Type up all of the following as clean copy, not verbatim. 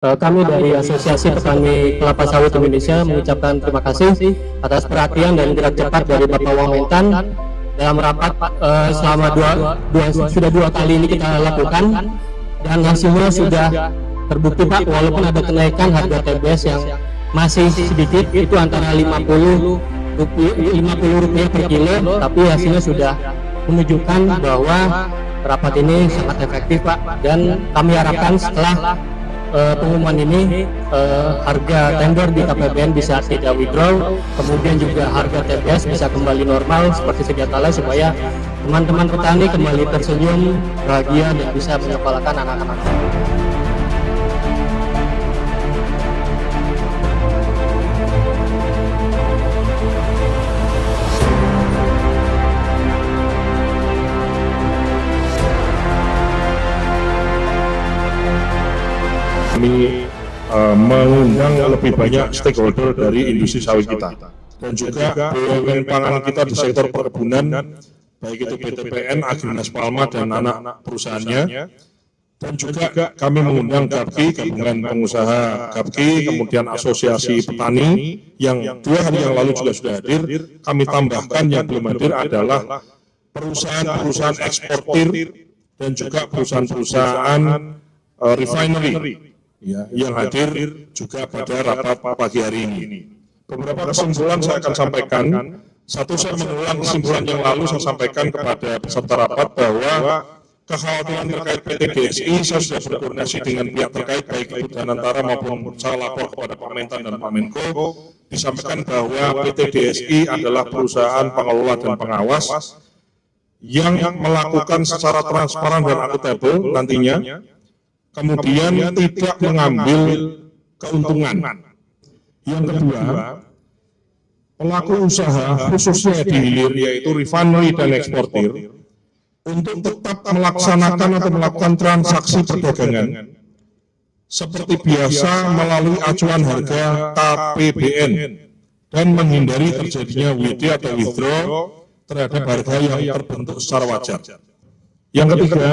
Kami dari Asosiasi Petani Kelapa Sawit Indonesia mengucapkan terima kasih atas perhatian dan gerak cepat dari Bapak Wamentan dalam rapat selama sudah dua kali ini kita lakukan, dan hasilnya sudah terbukti Pak. Walaupun ada kenaikan harga TBS yang masih sedikit, itu antara 50 rupiah per kilo, tapi hasilnya sudah menunjukkan bahwa rapat ini sangat efektif Pak, dan kami harapkan setelah pengumuman ini harga tender di KPBN bisa tidak withdraw, kemudian juga harga TBS bisa kembali normal seperti sedia kala, supaya teman-teman petani kembali tersenyum, bahagia, dan bisa menyekolahkan anak-anak. Kami mengundang lebih banyak stakeholder dari industri sawit kita, dan juga BUMN pangan kita di sektor perkebunan, baik itu BTPN, Agrinas Palma, dan anak perusahaannya. Dan juga kami mengundang GAPKI, Gabungan Pengusaha GAPKI, kemudian Asosiasi Petani, yang 2 hari yang lalu juga sudah hadir. Kami tambahkan yang belum hadir adalah perusahaan-perusahaan eksportir dan juga perusahaan-perusahaan refinery, ya, yang hadir juga pada rapat pagi hari ini. Beberapa kesimpulan saya akan sampaikan. Satu, saya mengulang kesimpulan yang lalu saya sampaikan kepada peserta rapat bahwa kekhawatiran terkait PT DSI saya sudah berkoordinasi dengan pihak terkait, baik itu Danantara maupun saya lapor kepada Pak Mentan dan Pak Menko, disampaikan bahwa PT DSI adalah perusahaan pengelola dan pengawas yang melakukan secara transparan dan akuntabel nantinya, kemudian tidak mengambil keuntungan. Yang kedua, pelaku usaha khususnya di hilir, yaitu refinery dan eksportir, untuk tetap melaksanakan atau melakukan transaksi perdagangan seperti biasa melalui acuan harga KPBN dan menghindari terjadinya WD atau withdraw terhadap harga yang terbentuk secara wajar. Yang ketiga,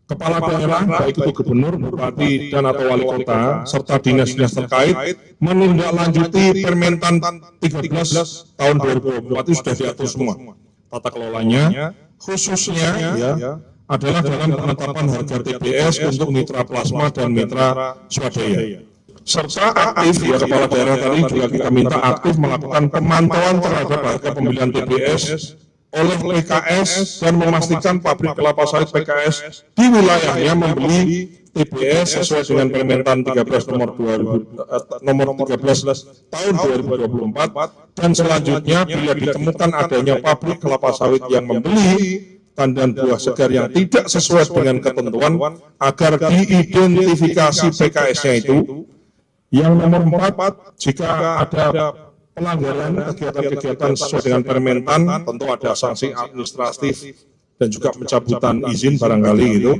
kepala daerah, baik itu gubernur, bupati, dan atau wali kota, serta dinas-dinas terkait, menindaklanjuti Permentan 13 tahun 2024 itu sudah diatur semua tata kelolanya, khususnya ya, adalah dalam penetapan harga TBS untuk mitra plasma dan mitra swadaya. Serta aktif, ya kepala daerah tadi juga kita minta aktif melakukan pemantauan terhadap harga pembelian TBS oleh PKS dan memastikan pabrik kelapa sawit PKS di wilayahnya membeli TBS sesuai dengan Permentan 13 nomor 13 tahun 2024, dan selanjutnya bila ditemukan adanya pabrik kelapa sawit yang membeli tandan buah segar yang tidak sesuai dengan ketentuan, agar diidentifikasi PKS-nya itu. Yang nomor 4, jika ada pelanggaran kegiatan-kegiatan sesuai dengan Permentan, tentu ada sanksi administratif dan juga pencabutan izin barangkali gitu.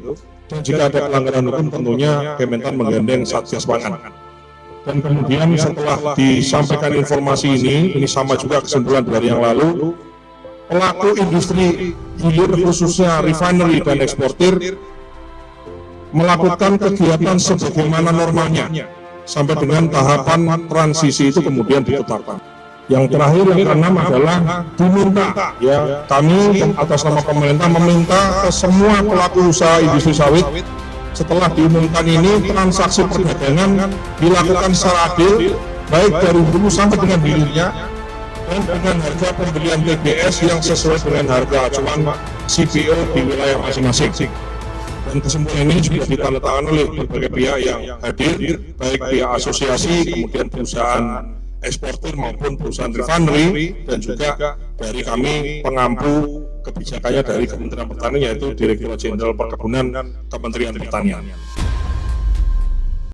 Dan jika ada pelanggaran hukum, tentunya Kementan menggandeng Satgas Pangan. Dan kemudian setelah disampaikan informasi ini sama juga kesimpulan dari yang lalu, pelaku industri hilir khususnya refinery dan eksportir melakukan kegiatan sebagaimana normalnya sampai dengan tahapan transisi itu kemudian ditetapkan. Yang terakhir, yang keenam adalah diminta, ya, kami atas nama pemerintah meminta ke semua pelaku usaha industri sawit, setelah diumumkan ini transaksi perdagangan dilakukan secara adil, baik dari hulu sampai dengan hilirnya, dan dengan harga pembelian TBS yang sesuai dengan harga acuan CPO di wilayah masing-masing. Dan kesimpulan ini juga ditandatangani oleh berbagai pihak yang hadir, baik pihak asosiasi, kemudian perusahaan eksportir maupun perusahaan refinery, dan juga dari kami pengampu kebijakannya dari Kementerian Pertanian, yaitu Direktorat Jenderal Perkebunan Kementerian Pertanian.